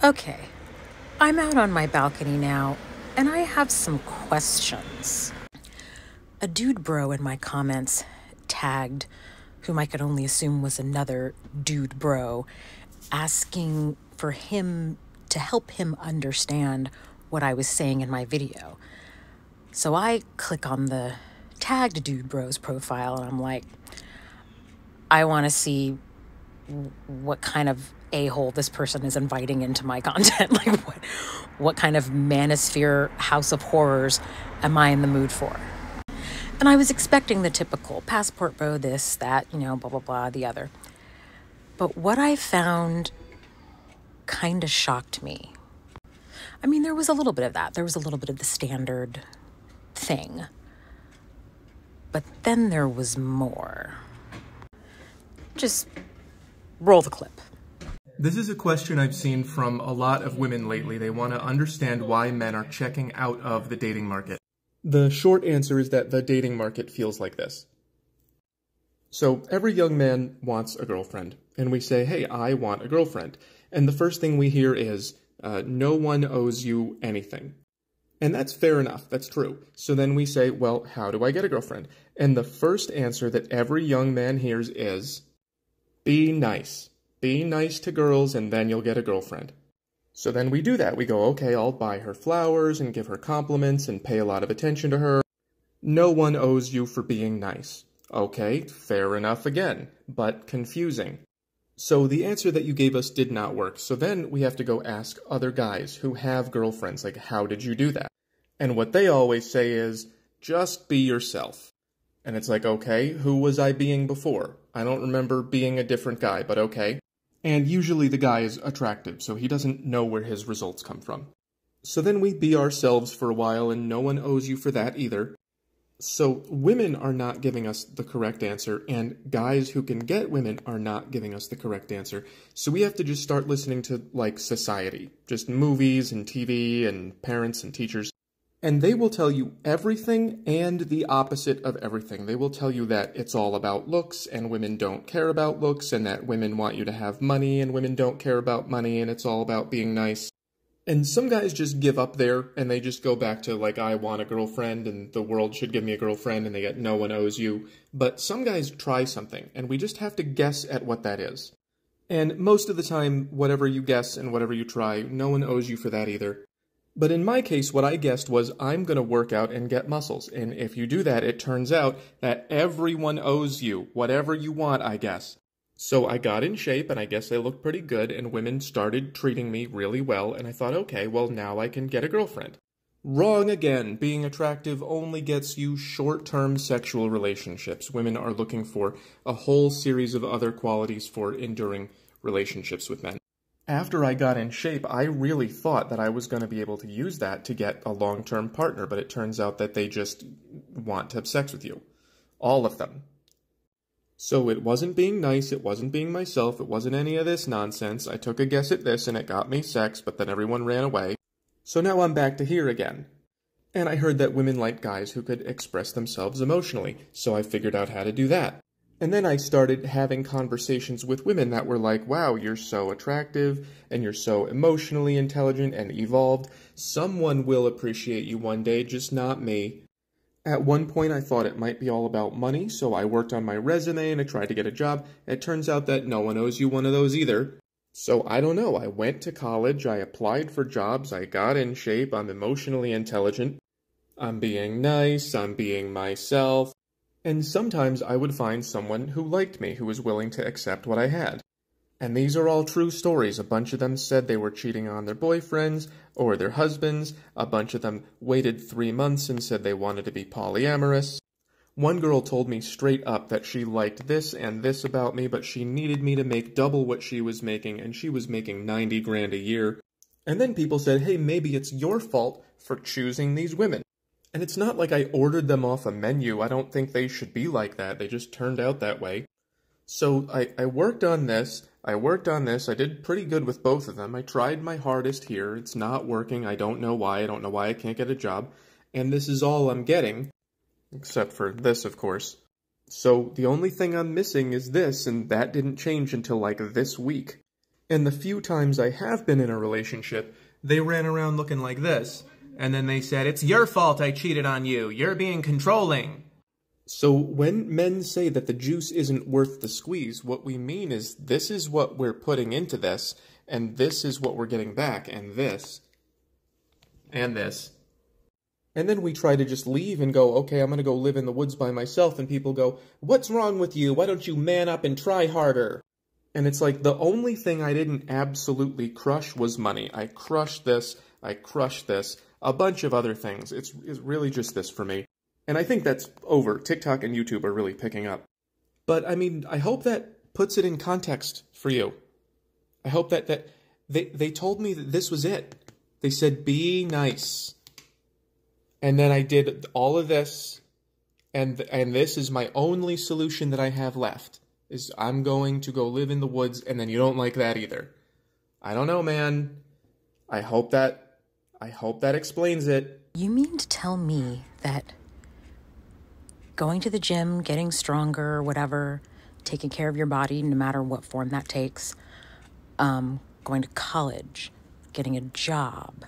Okay, I'm out on my balcony now, and I have some questions. A dude bro in my comments tagged, whom I could only assume was another dude bro, asking for him to help him understand what I was saying in my video. So I click on the tagged dude bro's profile, and I'm like, I want to see what kind of a-hole this person is inviting into my content. Like, what kind of manosphere house of horrors am I in the mood for? And I was expecting the typical passport bro, this, that, blah, blah, blah, the other. But what I found kind of shocked me. I mean, there was a little bit of that. There was a little bit of the standard thing. But then there was more. Just roll the clip. This is a question I've seen from a lot of women lately. They want to understand why men are checking out of the dating market. The short answer is that the dating market feels like this. So every young man wants a girlfriend, and we say, hey, I want a girlfriend. And the first thing we hear is, no one owes you anything. And that's fair enough, that's true. So then we say, well, how do I get a girlfriend? And the first answer that every young man hears is, be nice. Be nice to girls and then you'll get a girlfriend. So then we do that. We go, okay, I'll buy her flowers and give her compliments and pay a lot of attention to her. No one owes you for being nice. Okay, fair enough again, but confusing. So the answer that you gave us did not work. So then we have to go ask other guys who have girlfriends, like, how did you do that? And what they always say is, just be yourself. And it's like, okay, who was I being before? I don't remember being a different guy, but okay. And usually the guy is attractive, so he doesn't know where his results come from. So then we be ourselves for a while, and no one owes you for that either. So women are not giving us the correct answer, and guys who can get women are not giving us the correct answer. So we have to just start listening to, like, society. Just movies and TV and parents and teachers. And they will tell you everything and the opposite of everything. They will tell you that it's all about looks, and women don't care about looks, and that women want you to have money, and women don't care about money, and it's all about being nice. And some guys just give up there, and they just go back to, like, I want a girlfriend, and the world should give me a girlfriend, and they get no one owes you. But some guys try something, and we just have to guess at what that is. And most of the time, whatever you guess and whatever you try, no one owes you for that either. But in my case, what I guessed was I'm going to work out and get muscles. And if you do that, it turns out that everyone owes you whatever you want, I guess. So I got in shape, and I guess I looked pretty good, and women started treating me really well, and I thought, okay, well, now I can get a girlfriend. Wrong again. Being attractive only gets you short-term sexual relationships. Women are looking for a whole series of other qualities for enduring relationships with men. After I got in shape, I really thought that I was going to be able to use that to get a long-term partner, but it turns out that they just want to have sex with you. All of them. So it wasn't being nice, it wasn't being myself, it wasn't any of this nonsense. I took a guess at this and it got me sex, but then everyone ran away. So now I'm back to here again. And I heard that women like guys who could express themselves emotionally, so I figured out how to do that. And then I started having conversations with women that were like, wow, you're so attractive, and you're so emotionally intelligent and evolved. Someone will appreciate you one day, just not me. At one point, I thought it might be all about money, so I worked on my resume and I tried to get a job. It turns out that no one owes you one of those either. So I don't know, I went to college, I applied for jobs, I got in shape, I'm emotionally intelligent. I'm being nice, I'm being myself. And sometimes I would find someone who liked me, who was willing to accept what I had. And these are all true stories. A bunch of them said they were cheating on their boyfriends or their husbands. A bunch of them waited 3 months and said they wanted to be polyamorous. One girl told me straight up that she liked this and this about me, but she needed me to make double what she was making, and she was making 90 grand a year. And then people said, hey, maybe it's your fault for choosing these women. And it's not like I ordered them off a menu. I don't think they should be like that. They just turned out that way. So I worked on this, I did pretty good with both of them. I tried my hardest here. It's not working. I don't know why I can't get a job. And this is all I'm getting, except for this, of course. So the only thing I'm missing is this, and that didn't change until like this week. And the few times I have been in a relationship, they ran around looking like this. And then they said, "It's your fault I cheated on you. You're being controlling." So when men say that the juice isn't worth the squeeze, what we mean is this is what we're putting into this, and this is what we're getting back, and this, and this. And then we try to just leave and go, okay, I'm going to go live in the woods by myself, and people go, "What's wrong with you? Why don't you man up and try harder?" And it's like, the only thing I didn't absolutely crush was money. I crushed this, a bunch of other things. It's really just this for me. And I think that's over. TikTok and YouTube are really picking up. But, I mean, I hope that puts it in context for you. I hope that they told me that this was it. They said, be nice. And then I did all of this, and this is my only solution that I have left, is I'm going to go live in the woods, and then you don't like that either. I don't know, man. I hope that explains it. You mean to tell me that going to the gym, getting stronger, whatever, taking care of your body, no matter what form that takes, going to college, getting a job,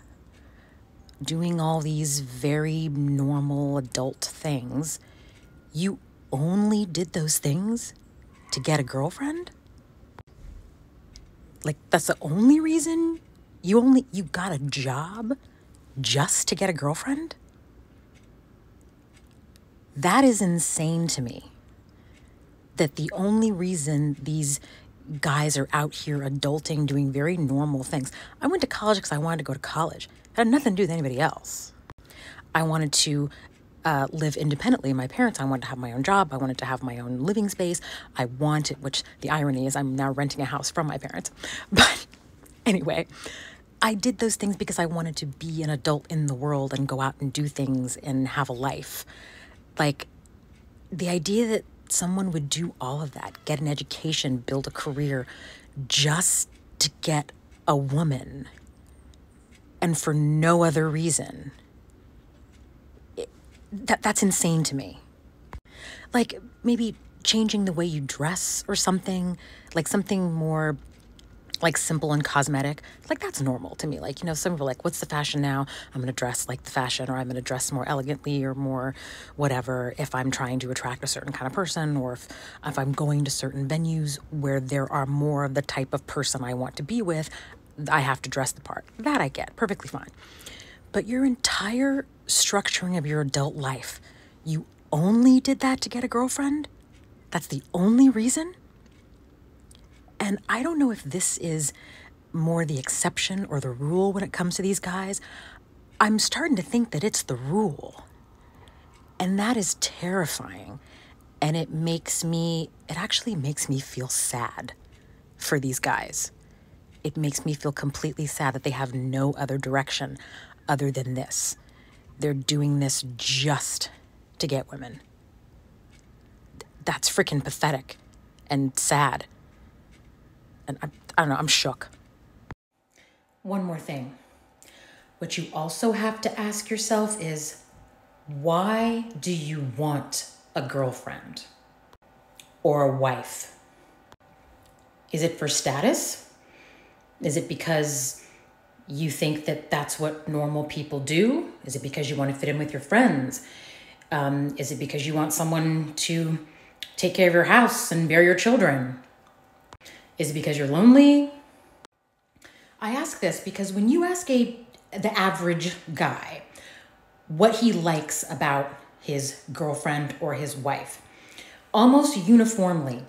doing all these very normal adult things, you only did those things to get a girlfriend? Like, that's the only reason you got a job just to get a girlfriend? That is insane to me. That the only reason these guys are out here adulting, doing very normal things. I went to college because I wanted to go to college. It had nothing to do with anybody else. I wanted to live independently. My parents, I wanted to have my own job. I wanted to have my own living space. I wanted, which the irony is I'm now renting a house from my parents. But anyway, I did those things because I wanted to be an adult in the world and go out and do things and have a life. Like, the idea that someone would do all of that, get an education, build a career, just to get a woman, and for no other reason, that's insane to me. Like, maybe changing the way you dress or something, like something more like simple and cosmetic, like that's normal to me. Like, you know, some people are like, what's the fashion now? I'm going to dress like the fashion, or I'm going to dress more elegantly or more whatever if I'm trying to attract a certain kind of person, or if I'm going to certain venues where there are more of the type of person I want to be with, I have to dress the part. That I get, perfectly fine. But your entire structuring of your adult life, you only did that to get a girlfriend? That's the only reason? And I don't know if this is more the exception or the rule when it comes to these guys. I'm starting to think that it's the rule. And that is terrifying. And it actually makes me feel sad for these guys. It makes me feel completely sad that they have no other direction other than this. They're doing this just to get women. That's freaking pathetic and sad. And I don't know, I'm shook. One more thing. What you also have to ask yourself is, why do you want a girlfriend or a wife? Is it for status? Is it because you think that that's what normal people do? Is it because you want to fit in with your friends? Is it because you want someone to take care of your house and bear your children? Is it because you're lonely? I ask this because when you ask the average guy what he likes about his girlfriend or his wife, almost uniformly,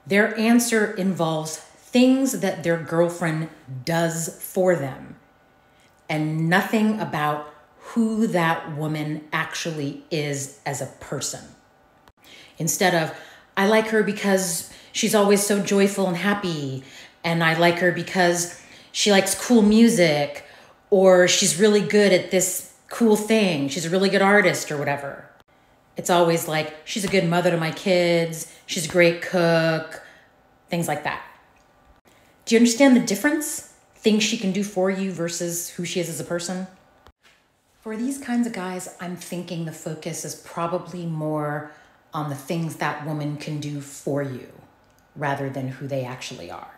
their answer involves things that their girlfriend does for them and nothing about who that woman actually is as a person. Instead of, I like her because she's always so joyful and happy, and I like her because she likes cool music, or she's really good at this cool thing, she's a really good artist or whatever. It's always like, she's a good mother to my kids, she's a great cook, things like that. Do you understand the difference? Things she can do for you versus who she is as a person? For these kinds of guys, I'm thinking the focus is probably more on the things that woman can do for you rather than who they actually are.